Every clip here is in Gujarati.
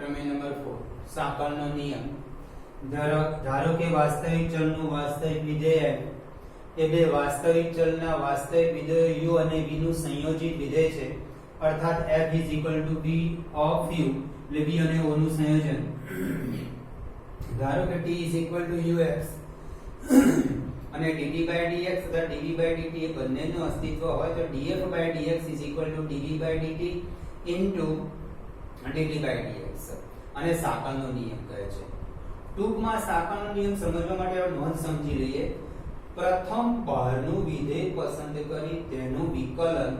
प्रमेय नंबर 4 સાંકળનો નિયમ ધારો કે વાસ્તવિક ચલનું વાસ્તવિક વિધેય એ બે વાસ્તવિક ચલના વાસ્તવિક વિધેયો u અને v નું સંયોજિત વિધેય છે અર્થાત f v of u એટલે v અને o નું સંયોજન ધારો કે t ux અને dt/dx તથા dv/dt એ બંનેનું અસ્તિત્વ હોય તો df/dx dv/dt dt/dx અને સાંકળનો નિયમ કહે છે। ટૂંકમાં સાંકળનો નિયમ સમજવા માટે આપણે નોંધ સમજી લઈએ। પ્રથમ બહારનું વિધેય પસંદ કરી તેનું વિકલન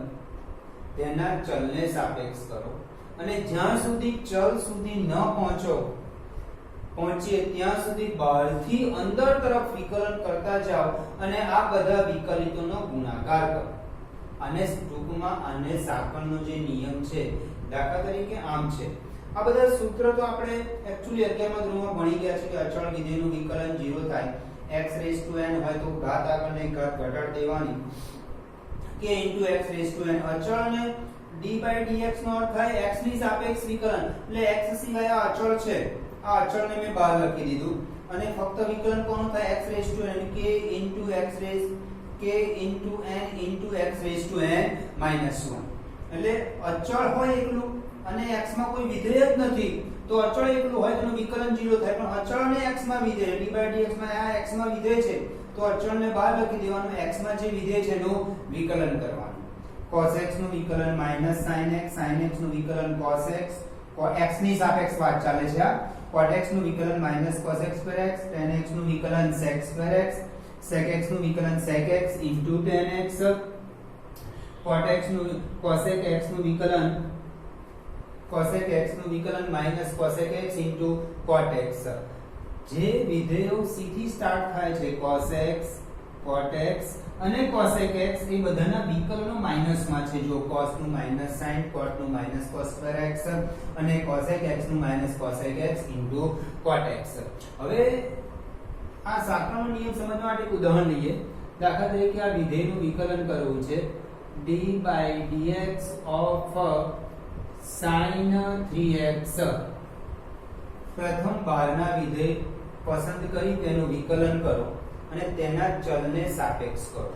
તેના ચલને સાપેક્ષ કરો અને જ્યાં સુધી ચલ સુધી ન પહોંચીએ ત્યાં સુધી બહારથી અંદર તરફ વિકલન કરતા જાઓ અને આ બધા વિકલિતોનો ગુણાકાર કરો। અને ટૂંકમાં આને સાંકળનો જે નિયમ છે દાખલા તરીકે આમ છે। આ બધા સૂત્ર તો આપણે એક્ચ્યુઅલી 11મા ધોરણમાં ભણી ગયા છે કે અચળ વિધેયનું વિકલન 0 થાય x⁻n હોય તો ઘાત આગળને ઘાત ઘટાડ દેવાની k x⁻n અચળને d/dx નો અર્થ થાય x ની સાપેક્ષ વિકલન એટલે x સિવાય આ અચળ છે આ અચળને મેં બહાર લખી દીધું અને ફક્ત વિકલન કોનું થાય x⁻n k n x⁻n એટલે અચળ હોય એકલું અને x માં કોઈ વિધેય જ નથી તો અચળ એકલું હોય તેનું વિકલન 0 થાય પણ અચળને x માં વિધેય d/dx માં આ x માં વિધેય છે તો અચળને બહાર લખી દેવાનું x માં જે વિધેય છે એનું વિકલન કરવાનું cos x નું વિકલન sin x નું વિકલન cos x x ની સાપેક્ષ વાત ચાલે છે આ cot x નું વિકલન cos x/x tan x નું વિકલન sec2x sec x નું વિકલન sec x tan x cot x નું cosec x નું વિકલન cosec x નું વિકલન cosec x cot x જે વિધેયો c થી સ્ટાર્ટ થાય છે cos x cot x અને cosec x એ બધાના વિકલનો માઈનસમાં છે જો cos નું sin cot નું cos2x અને cosec x નું cosec x cot x। હવે આ સાંકળનો નિયમ સમજવા માટે એક ઉદાહરણ લઈએ। દાખલા તરીકે આ વિધેયનું વિકલન કરવું છે d/dx of sin 3x પ્રથમ બહારના વિધેય પસંદ કરી તેનું વિકલન કરો અને તેના ચલને સાપેક્ષ કરો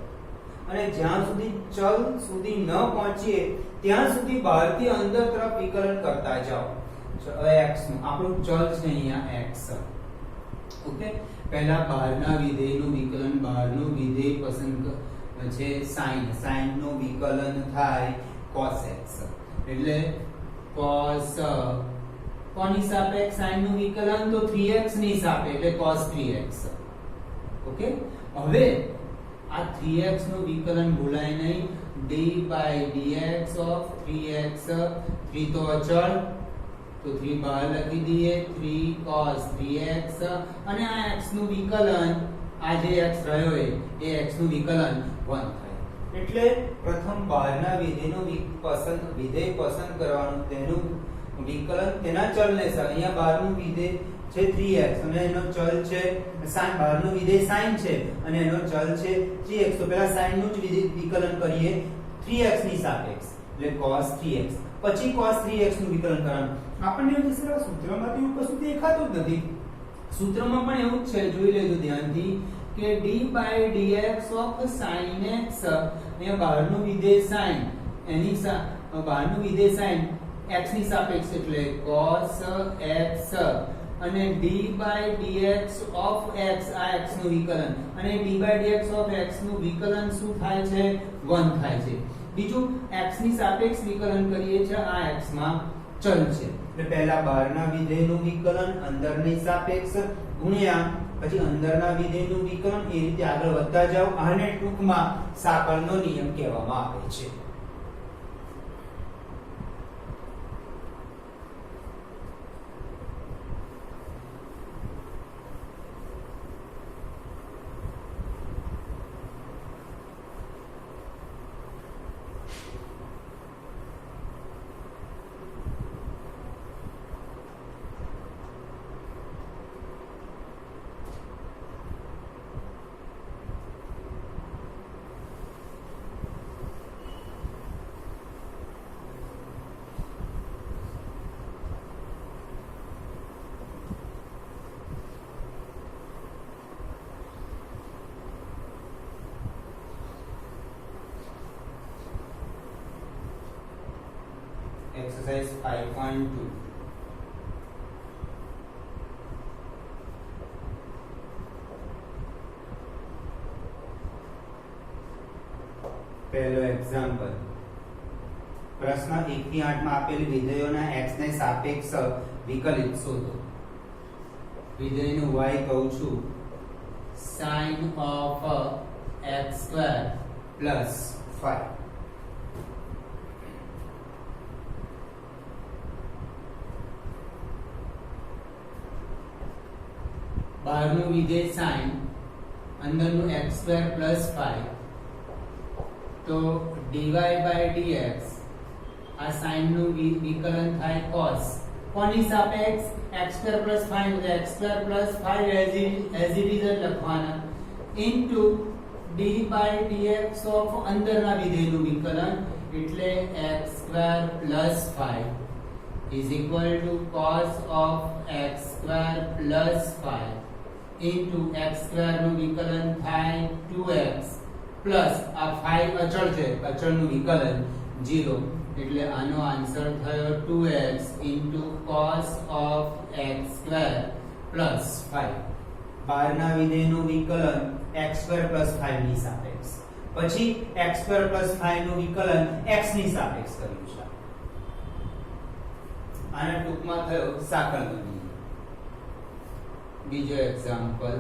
અને જ્યાં સુધી ચલ સુધી ન પહોંચીએ ત્યાં સુધી બહારથી અંદર તરફ વિકલન કરતા જાઓ। હવે x નું આપણું ચલ છે અહીંયા x ઓકે પહેલા બહારના વિધેયનું વિકલન બહારનું વિધેય પસંદ છે sin નું વિકલન થાય cos x એટલે cos કોની સાપેક્ષ sin નું વિકલન તો 3x ની સાપેક્ષ એટલે cos 3x ઓકે। હવે આ 3x નું વિકલન ભૂલાય નહીં d/dx of 3x 3 તો અચળ તો 3 બહાર લખી દઈએ 3 cos 3x અને આ x નું વિકલન આ જે x રહ્યો એ x નું વિકલન 1 થાય એટલે પ્રથમ બહારના વિધેયનું વિધેય પસંદ કરવાનું તેનું વિકલન તેના ચલને અહીંયા બહારનું વિધેય છે 3x અને એનો ચલ છે sin બહારનું વિધેય sin છે અને એનો ચલ છે 3x તો પહેલા sin નું જ વિકલન કરીએ 3x ની સાપેક્ષ એટલે cos 3x પછી cos 3x નું વિકલન કરવાનું। આપણને એવું થશે સૂત્રમાંથી એવું કશું દેખાતું જ નથી સૂત્રમાં પણ એવું જ છે જોઈ લેજો ધ્યાનથી કે d/dx of sin x અહીંયા બહારનું વિધેય sin એની બહારનું વિધેય sin x ની સાપેક્ષ એટલે cos x અને d/dx of x આ x નું વિકલન અને d/dx of x નું વિકલન શું થાય છે 1 થાય છે। બીજું x ની સાપેક્ષ વિકલન કરીએ છે આ x માં ચલ છે એટલે પહેલા બહારના વિધેયનું વિકલન અંદરની સાપેક્ષ ગુણ્યા પછી અંદરના વિધેયનું વિકલન એ રીતે આગળ વધતા જાઓ આને ટૂંકમાં સાંકળનો નિયમ કહેવામાં આવે છે। exercise 5.2 પહેલો એક્ઝામ્પલ પ્રશ્ન 1 થી 8 માં આપેલ વિધેયોના x ને સાપેક્ષ વિકલિત શોધો વિધેયનું y કહું છું sin of x square plus 5 બહારનું વિધેય sin અંદરનું x square plus 5 તો dy by dx આ sin નું વિકલન થાય cos કોની સાપેક્ષ x square plus 5 એટલે x square plus 5 as it is લખવાના into d by dx of અંદરના વિધેયનું વિકલન એટલે x square plus 5 is equal to cos of x square plus 5 into x square નું વિકલન થાય 2x પ્લસ આ 5 અચળ છે અચળનું વિકલન 0 એટલે આનો આન્સર થયો 2x into cos of x square plus 5 બહારના વિધેયનું વિકલન x square plus 5 ની સાપેક્ષ પછી x square plus 5 નું વિકલન x ની સાપેક્ષ કર્યું છે આને ટૂંકમાં થયો સાકળ ગણિત બીજો example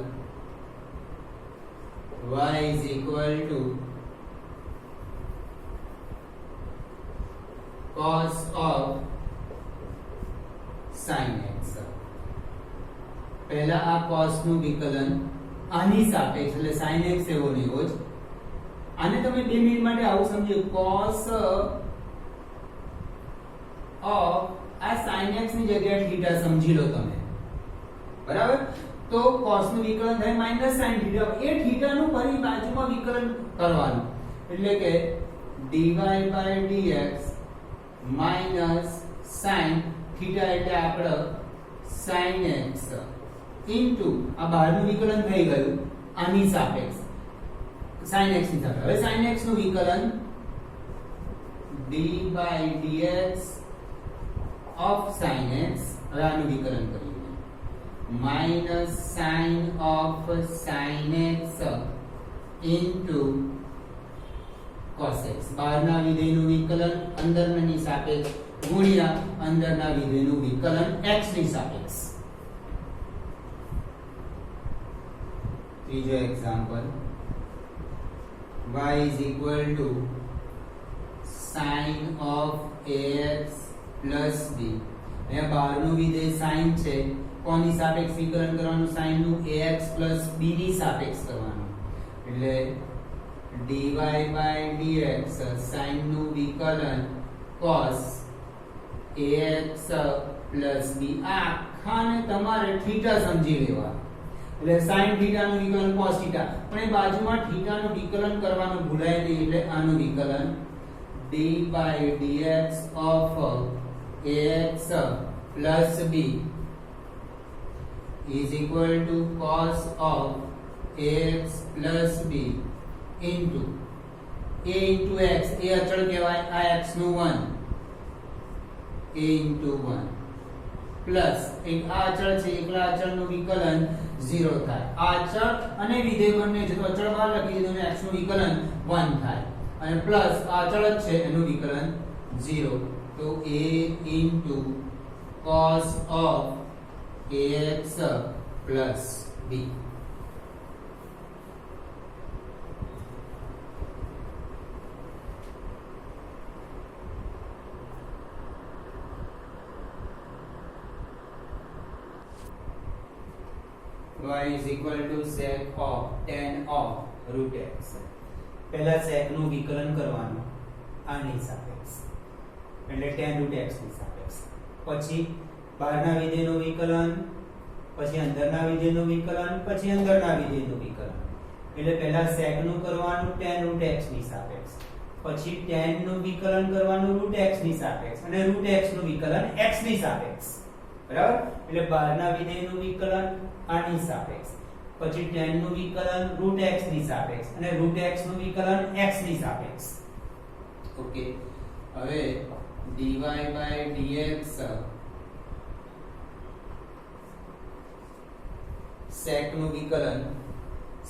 y is equal to cos of sin x પહેલા આ cos નું વિકલન આની સાપેક્ષ એટલે sin x એવો લેવો જ આને તમે 2 મિનિટ માટે આવું સમજો cos of આ sin x ની જગ્યાએ θ સમજી લો તમે બરાબર તો cos નું વિકલન થાય -sin θ એ θ નું ફરી બાજુમાં વિકલન કરવાનું એટલે કે dy by dx sin θ એટલે આપણે sin x into આ બહારનું વિકલન થઈ ગયું આની સાપેક્ષ sin x ની સાપેક્ષ હવે sin x નું વિકલન d by dx of sin x હવે આનું વિકલન કરીએ minus sin of sin x into cos x બહારના વિધેયનું વિકલન અંદરની સાપેક્ષ ગુણ્યા અંદરના વિધેયનું વિકલન x ની સાપેક્ષ ત્રીજો example y is equal to sin of ax plus b અહીંયા બહારનું વિધેય sin છે કોની સાપેક્ષ વિકલન કરવાનું sin નું ax b ની સાપેક્ષ કરવાનું એટલે dy by dx sin નું વિકલન cos ax b આ આખાને તમારે θ સમજી લેવા એટલે sin θ નું વિકલન cos θ પણ એ બાજુમાં θ નું વિકલન કરવાનું ભૂલાય નહીં એટલે આનું વિકલન d by dx of ax b is equal to cos of ax plus b into a into x એ અચળ કહેવાય આ x નું 1 a into 1 પ્લસ એક આ અચળ છે એકલા અચળનું વિકલન 0 થાય આ અચળ અને વિધેય બંને છે તો અચળ બહાર લખી દીધું અને x નું વિકલન 1 થાય અને પ્લસ આ અચળ જ છે એનું વિકલન 0 તો a into cos of ax plus b y is equal to sec of tan of root x પહેલા sec નું વિકલન કરવાનું આની સાપેક્ષ એટલે tan root x ની સાપેક્ષ પછી બહારના વિધેયનું વિકલન પછી અંદરના વિધેયનું વિકલન પછી અંદરના વિધેયનું વિકલન એટલે પહેલા sec નું કરવાનું tan root x ની સાપેક્ષ પછી tan નું વિકલન કરવાનું root x ની સાપેક્ષ અને root x નું વિકલન x ની સાપેક્ષ બરાબર એટલે બહારના વિધેયનું વિકલન આની સાપેક્ષ પછી tan નું વિકલન root x ની સાપેક્ષ અને root x નું વિકલન x ની સાપેક્ષ ઓકે હવે dy by dx sec નું વિકલન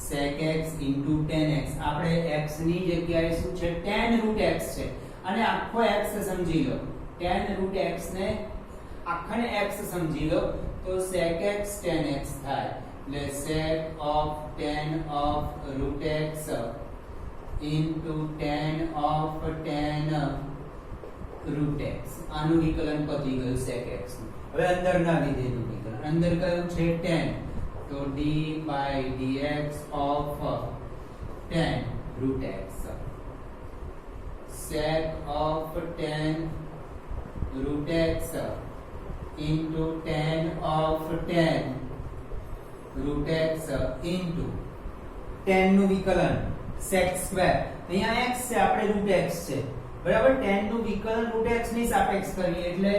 sec x into tan x. આપણે x ની જગ્યાએ શું છે tan root x છે અને આખો x સમજી લો. tan root x ને આખાને x સમજી લો તો sec x tan x થાય. એટલે sec of tan of root x into tan of tan root x. આનું વિકલન પતી ગયું sec x નું. હવે અંદરના વિધેયનું વિકલન. અંદર કયું છે tan, તો d by dx of tan root x sec of tan root x into tan of tan root x into tan નું વિકલન sec square. અહીંયા x છે, આપણે root x છે બરાબર. tan નું વિકલન root x ની સાપેક્ષ કરીએ એટલે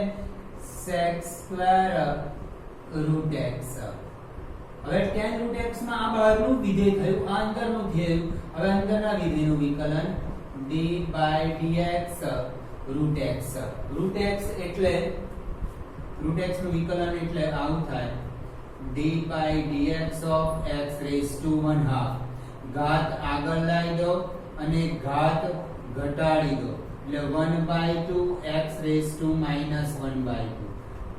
sec square root x. હવે tan root x માં આ બહારનું વિધેય થયું, આ અંદરનું થયું. હવે અંદરના વિધેયનું વિકલન d by dx root x. root x એટલે root x નું વિકલન એટલે આવું થાય d by dx of x raised to 1/2. ઘાત આગળ લાવી દો અને ઘાત ઘટાડી દો એટલે 1/2 x raised to -1/2.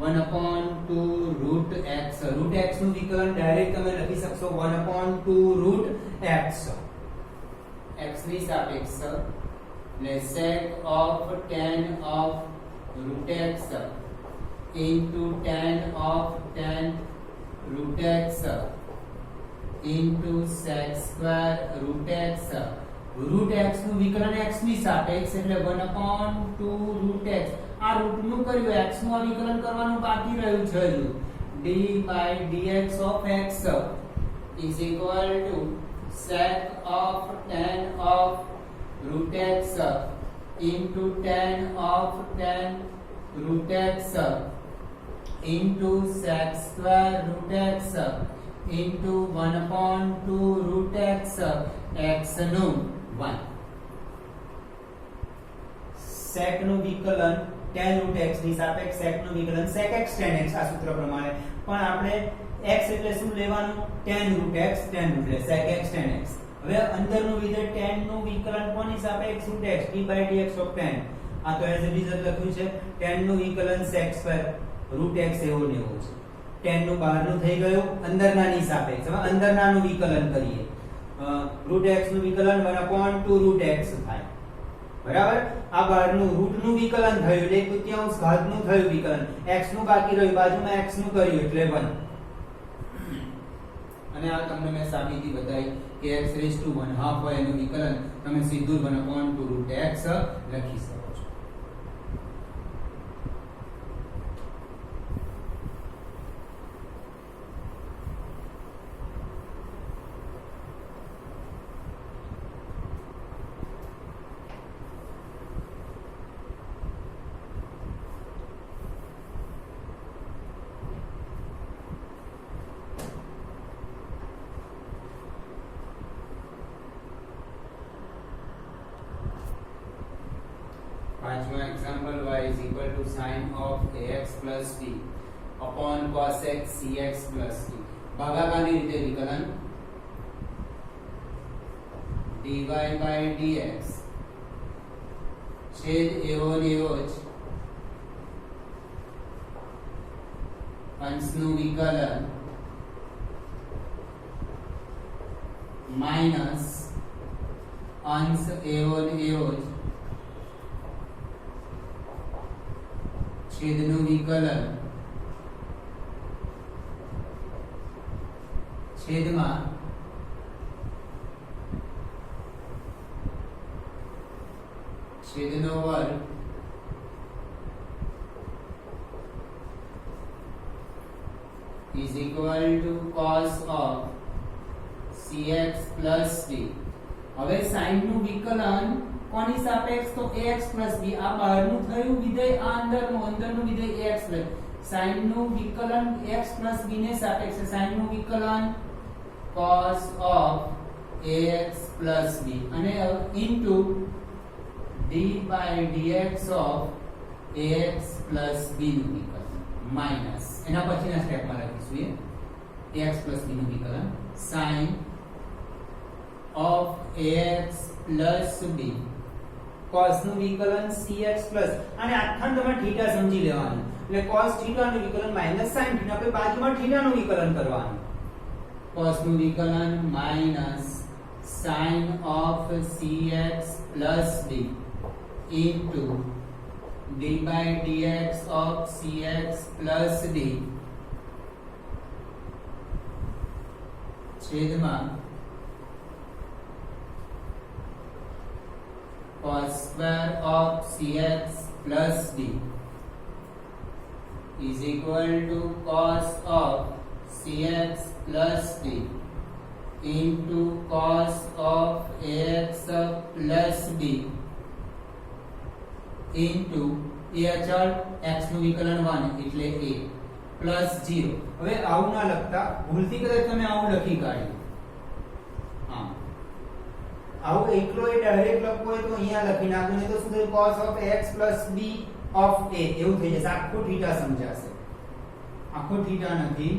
1/2 root x. root x નું વિકલન ડાયરેક્ટ તમે લખી શકશો 1/2 root x. x ની સાપેક્ષ એટલે sec of tan of root x into tan of tan root x into sec square root x. root x નું વિકલન x ની સાપેક્ષ એટલે 1/2 root x. આ રૂટ નું કર્યું, x નું આ વિકલન કરવાનું બાકી રહ્યું છે હજુ. d by dx of x is equal to sec of tan of root x into tan of tan root x into sec square root x into 1/2 root x x નું 1. sec નું વિકલન tan root x ની સાપેક્ષ sec નું વિકલન sec x tan x આ સૂત્ર પ્રમાણે. પણ આપણે x એટલે શું લેવાનું tan root x tan root એટલે sec x tan x. હવે અંદરનું વિધેય tan નું વિકલન કોની સાપેક્ષ root x d by dx of tan. આ તો એઝ ઇટ ઇઝ લખ્યું છે. tan નું વિકલન sec square root x એવો ને એવો છે. tan નું બહારનું થઈ ગયું અંદરનાની સાપેક્ષ. હવે અંદરનાનું વિકલન કરીએ. root x નું વિકલન 1/2 root x થાય બરાબર. આ બહારનું રૂટ નું વિકલન થયું એટલે 1/3 ઘાત નું થયું વિકલન. x નું બાકી રહ્યું, બાજુમાં x નું કર્યું એટલે 1. અને આ તમને મેં સાબિતી બતાવી કે x raised to 1/2 હોય એનું વિકલન તમે સીધું 1/2 root x લખી શકો છો. પાંચમો example y is equal to sin of ax plus t upon cos x cx plus t. ભાગાકારની રીતે વિકલન dy by dx છેદ એવો ને એવો જ અંશનું વિકલન માઈનસ અંશ એવો ને એવો જ છેદનું વિકલન છેદમાં છેદનો વર્ગ is equal to cos of cx plus d. હવે sin નું વિકલન કોની સાપેક્ષ તો ax b. આ બહારનું થયું વિધેય, આ અંદરનું વિધેય ax plus. sin નું વિકલન x b ને સાપેક્ષ છે. sin નું વિકલન cos of ax plus b અને into d by dx of ax plus b નું વિકલન માઈનસ એના પછીના સ્ટેપમાં લખીશું એ ax plus b નું વિકલન sin of ax plus b cos નું વિકલન cx plus અને આખા તમે થીટા સમજી લેવાનું એટલે cos થીટા નું વિકલન માઈનસ sin થીટા આપણે બાજુમાં થીટા નું વિકલન કરવાનું cos નું વિકલન minus sin of cx plus b into d by dx of cx plus d છેદમાં cos square of cx plus d is equal to cos of cx plus d into cos of ax plus b into a અચળ x નું વિકલન 1 એટલે a plus 0 હવે આવું ના લખતા ભૂલથી કદાચ તમે આવું લખી કાઢ્યું હા આવું એકલો એ ડાયરેક્ટ લખવું હોય તો અહીંયા લખી નાખો નહીં તો શું થશે cos of x plus b of a એવું થઈ જશે આખો થીટા સમજાશે આખો થીટા નથી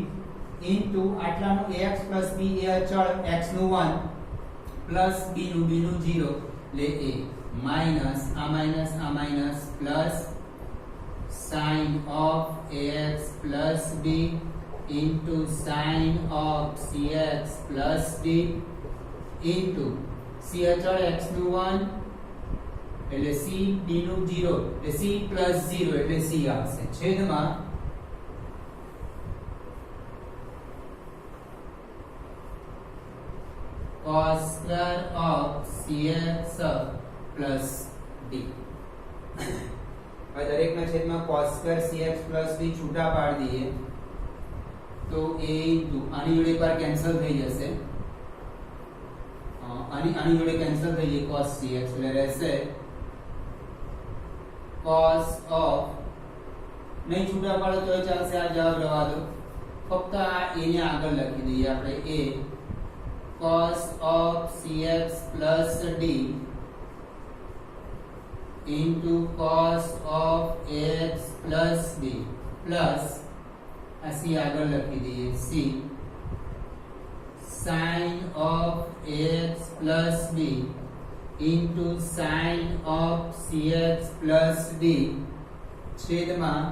into આટલાનું ax plus b એ અચળ x નું 1 plus b નું 0 એટલે a minus a minus plus sin of ax plus b into sin of cx plus d into c અચળ x નું 1 એટલે c b નું 0 એટલે c plus 0 એટલે c આવશે છેદમાં cos square of cx plus d હવે દરેકના છેદમાં cos square cx plus d છૂટા પાડી દઈએ તો a આની જોડે એકવાર કેન્સલ થઈ જશે આની જોડે કેન્સલ થઈ જાય cos cx એટલે રહેશે cos of નહીં છૂટા પાડો તો ચાલશે આ જવાબ રહેવા દો ફક્ત આ a ને આગળ લખી દઈએ આપણે a cos of cx plus d into cos of ax plus b plus c આગળ લખી દઈએ c sin of ax plus b into sin of cx plus d છેદમાં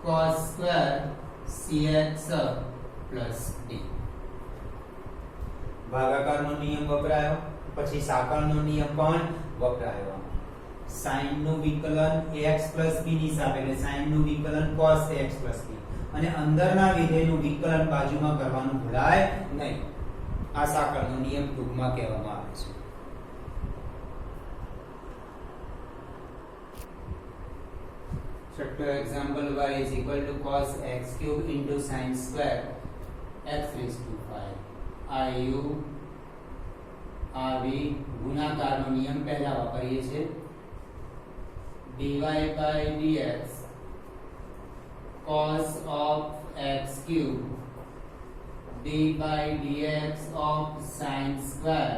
cos square cx plus d ભાગાકારનો નિયમ વપરાયો પછી સાકળનો નિયમ પણ વપરાયો sin નું વિકલન ax b ની સાપેક્ષે sin નું વિકલન cos ax b અને અંદરના વિધેયનું વિકલન બાજુમાં કરવાનું ભૂલાય નહીં આ સાકળનો નિયમ ટૂંકમાં કહેવામાં આવે છે છઠ્ઠો example y is equal to cos x cube into sin square x raised to 5 આયુ આવી ગુણાકારનો નિયમ પહેલા વાપરીએ છીએ dy by dx cos of x cube d by dx of sin square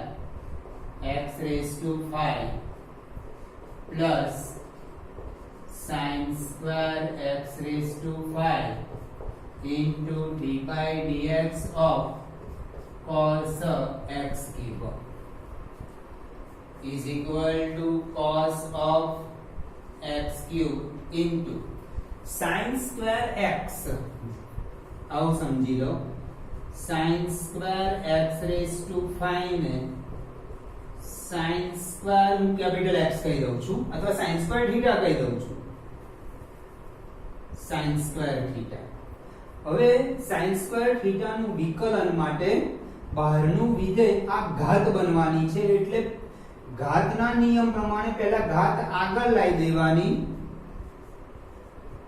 x raised to 5 plus sin square x raised to 5 into d by dx of cos x cube is equal to cos of x cube into sin square x આવું સમજી લો sin square x raised to 5 ને sin square હું કેપિટલ x કહી દઉં છું અથવા sin square થીટા કહી દઉં છું sin square થીટા હવે sin square થીટા નું વિકલન માટે બહારનું વિધેય આ ઘાત બનવાની છે એટલે ઘાતના નિયમ પ્રમાણે પહેલા ઘાત આગળ લાવી દેવાની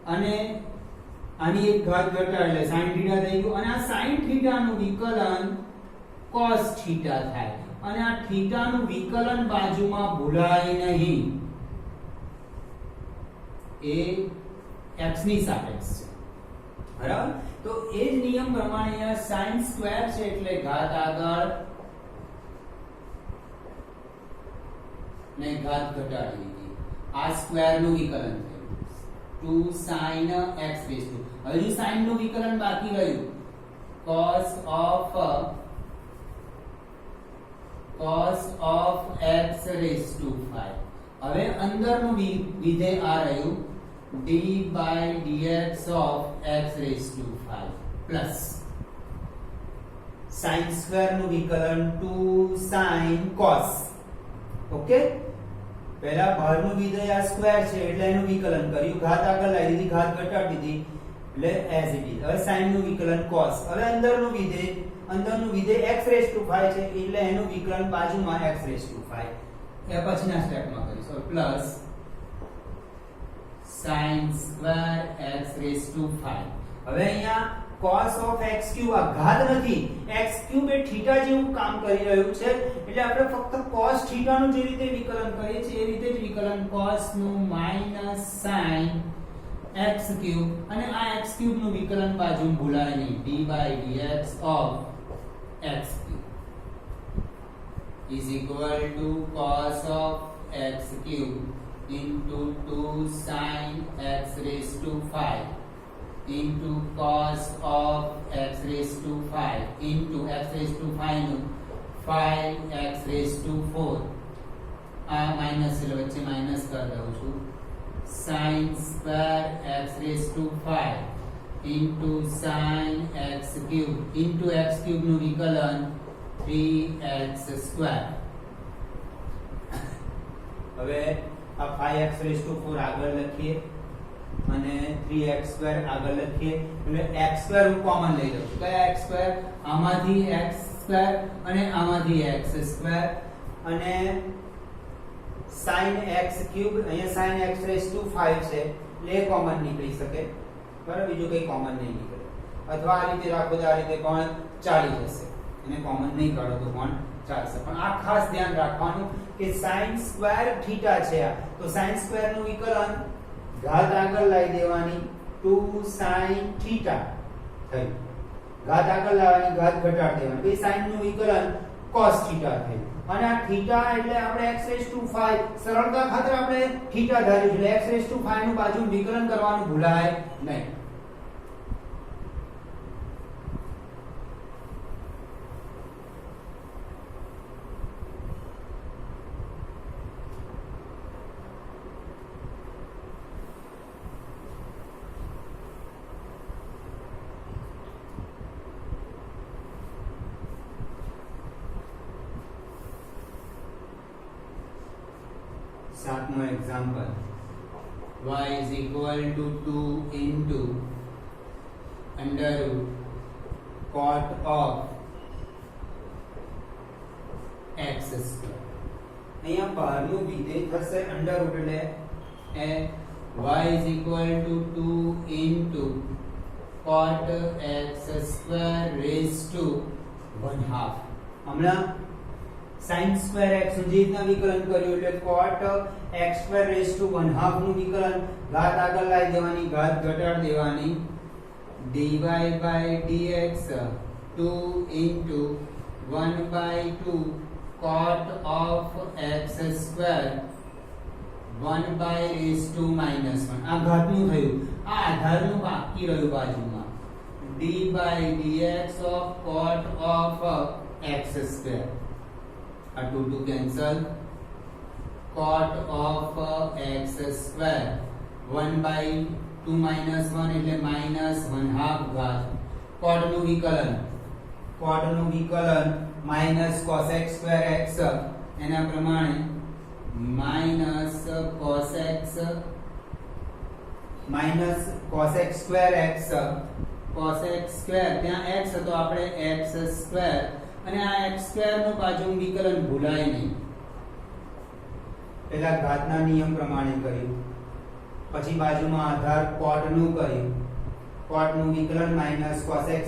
અને આની એક ઘાત ઘટાડ એટલે sin થીટા થઈ ગયું અને આ sin થીટા નું વિકલન cos થીટા થાય અને આ થીટા નું વિકલન બાજુમાં ભૂલાય નહીં એ x ની સાપેક્ષ છે બરાબર તો એ જ નિયમ પ્રમાણે અહીંયા sin સ્ક્વેર છે એટલે ઘાત આગળ ને ઘાત ઘટાડી દીધી. આ સ્ક્વેર નું વિકલન થયું 2 sin x raised to. હજુ sin નું વિકલન બાકી રહ્યું cos of x raised to 5. હવે અંદરનું વિધેય આ રહ્યું d by dx of x raised to 5 plus sin square નું વિકલન 2 sin cos. ઓકે, પહેલા બહારનું વિધેય આ સ્ક્વેર છે એટલે એનું વિકલન કર્યું, ઘાત આગળ લાવી દીધી, ઘાત ઘટાડી દીધી એટલે as it is. હવે sin નું વિકલન cos. હવે અંદરનું વિધેય x raised to 5 છે એટલે એનું વિકલન બાજુમાં x raised to 5. એ પછીના સ્ટેપમાં કરીશું. Plus sin square x raised to 5. હવે અહીંયા cos of x cube આ ઘાત નથી, x cube એ θ જેવું કામ કરી રહ્યું છે એટલે આપણે ફક્ત cos θ નું જે રીતે વિકલન કરીએ છીએ એ રીતે જ વિકલન cos નું minus sin x cube અને આ x cube નું વિકલન બાજુ ભૂલાય નહીં d by dx of x cube is equal to cos of x cube into 2 sin x raised to 5 into cos of x raised to 5 into x raised to 5 નું 5x raised to 4. આ માઈનસ એટલે વચ્ચે માઈનસ કરી દઉં છું. sin square x raised to 5 into sin x cube into x cube નું વિકલન 3x square. હવે આ 5x raised to 4 આગળ લખીએ અને 3x² આગળ લખીએ એટલે x² હું કોમન લઈ લઉં છું. કયા x²? આમાંથી x² અને આમાંથી x² અને sin x cube અહીંયા sin x raised to 5 છે એટલે એ કોમન નીકળી શકે, બરાબર, બીજું કંઈ કોમન નહીં નીકળે. અથવા આ રીતે રાખો તો આ રીતે પણ ચાલી જશે, એને કોમન નહીં કાઢો તો પણ ચાલશે. પણ આ ખાસ ધ્યાન રાખવાનું કે sin સ્ક્વેર થીટા છે આ, તો sin સ્ક્વેર નું વિકલન ઘાત આગળ લાવી દેવાની 2 sin θ થઈ, ઘાત આગળ લાવવાની, ઘાત ઘટાડી દેવાની, પછી sin નું વિકલન cos θ થઈ. અને આ થીટા એટલે આપણે x raised to 5 સરળતા ખાતર આપણે થીટા ધાર્યું છે, x raised to 5 નું બાજુ વિકલન કરવાનું ભૂલાય નહીં. सातमो example y is equal to 2 into under root cot of x square. અહીંયા બહારનું વિધેય થશે અંડર રૂટ એટલે y is equal to 2 into cot x square raised to 1/2. હમણાં sin square x નું જે રીતના વિકલન કર્યું એટલે cot x square raised to 1/2 નું વિકલન, ઘાત આગળ લાવી દેવાની, ઘાત ઘટાડી દેવાની, dy by dx 2 into 1/2 cot of x square 1 by raised to -1. આ ઘાતનું થયું, આ આધારનું બાકી રહ્યું બાજુમાં, d by dx of cot of x square. A 2 cancel, cot of x square 1 by 2 minus 1 એટલે -1/2 ઘાત. cot નું વિકલન minus cos x square x એના પ્રમાણે minus cos x square x cos x square ત્યાં x હતો આપણે x square અને આ x square નું બાજુનું વિકલન ભૂલાય નહીં. પહેલા ઘાતના નિયમ પ્રમાણે કર્યું, પછી બાજુમાં આધાર cot નું કર્યું, cot નું વિકલન minus cos x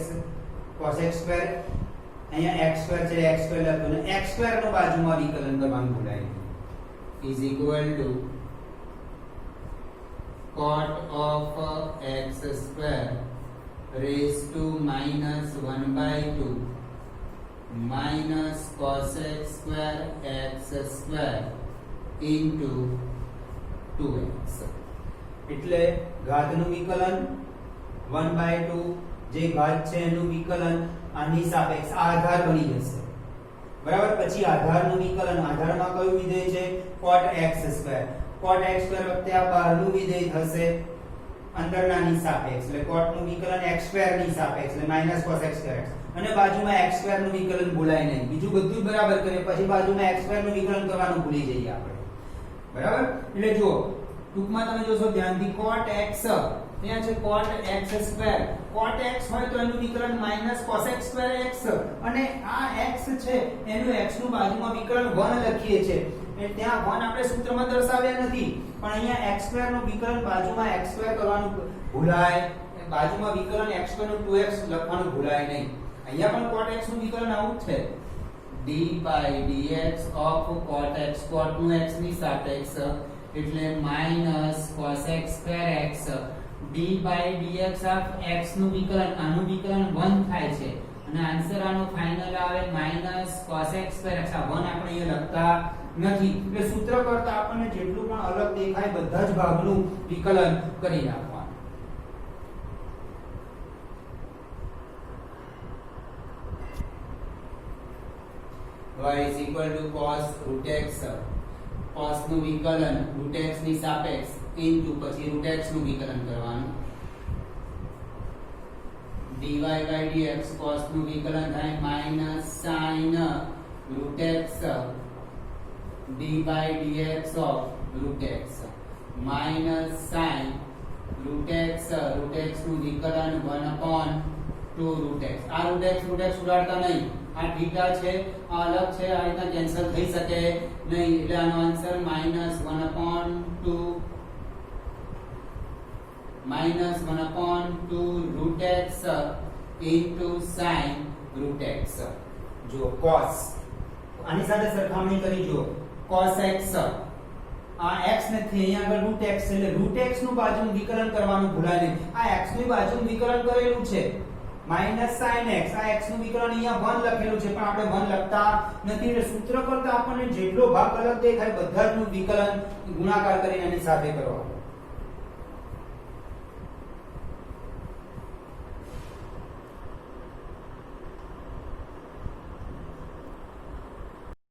square અહીંયા x square છે x square લખ્યું ને x square નું બાજુમાં વિકલન કરવાનું ભૂલાય નહીં. is equal to cot of x square raised to -1/2 minus cos x square into 2x. એટલે ઘાતનું વિકલન 1/2 જે ઘાત છે એનું વિકલન આની સાપેક્ષ આ આધાર બની જશે બરાબર. પછી આધારનું વિકલન, આધારમાં કયું વિધેય છે cot x2. cot x2 વખતે આ બહારનું વિધેય થશે અંદરનાની સાપેક્ષ, એટલે cot નું વિકલન x2 ની સાપેક્ષ એટલે -cos x2x. અને બાજુમાં x2 નું વિકલન ભૂલાય નહીં, બીજું બધું બરાબર કરીએ પછી બાજુમાં x2 નું વિકલન કરવાનું ભૂલી જઈએ આપણે બરાબર. એટલે જો ટૂંકમાં તમે જોશો ધ્યાનથી cot x ત્યાં છે cot x2. cot x હોય તો એનું વિકલન -cos x2x અને આ x છે એનું x નું બાજુમાં વિકલન 1 લખીએ છે એટલે ત્યાં 1 આપણે સૂત્રમાં દર્શાવ્યા નથી પણ અહીંયા x2 નું વિકલન બાજુમાં x2 કરવાનું ભૂલાય, બાજુમાં વિકલન x2 નું 2x લખવાનું ભૂલાય નહીં. અહીંયા પણ cot x નું વિકલન આવું છે d/dx of cot x, cot નું x ની સાપેક્ષ એટલે -cos x2x d/dx of x નું વિકલન, આનું વિકલન 1 થાય છે અને આન્સર આનો ફાઇનલ આવે -cos x2x. આ 1 આપણે અહીંયા લખતા નથી એટલે સૂત્ર કરતા આપણને જેટલું પણ અલગ દેખાય બધા જ ભાગનું વિકલન કરી નાખવાનું. y is equal to cos root x. cos નું વિકલન root x ની સાપેક્ષ into પછી root x નું વિકલન કરવાનું. dy/dx cos નું વિકલન થાય -sin root x d/dx of root x -sin root x નું વિકલન 1/2 root x. આ root x ઉડાડતા નહીં, આ થીટા છે આ અલગ છે, આ રીતના કેન્સલ થઈ શકે નહીં એટલે આનો answer -1/2 root x into sin root x. જો cos આની સાથે સરખામણી કરી જો cos x આ x નથી અહીંયા આગળ root x એટલે root x નું બાજુનું વિકલન કરવાનું ભૂલાય નહીં. આ x ની બાજુનું વિકલન કરેલું છે -sin x, આ x નું વિકલન અહીંયા 1 લખેલું છે પણ આપણે 1 લખતા નથી એટલે સૂત્ર કરતા આપણને જેટલો ભાગ અલગ દેખાય બધા જ નું વિકલન ગુણાકાર કરીને એની સાથે કરવાનું.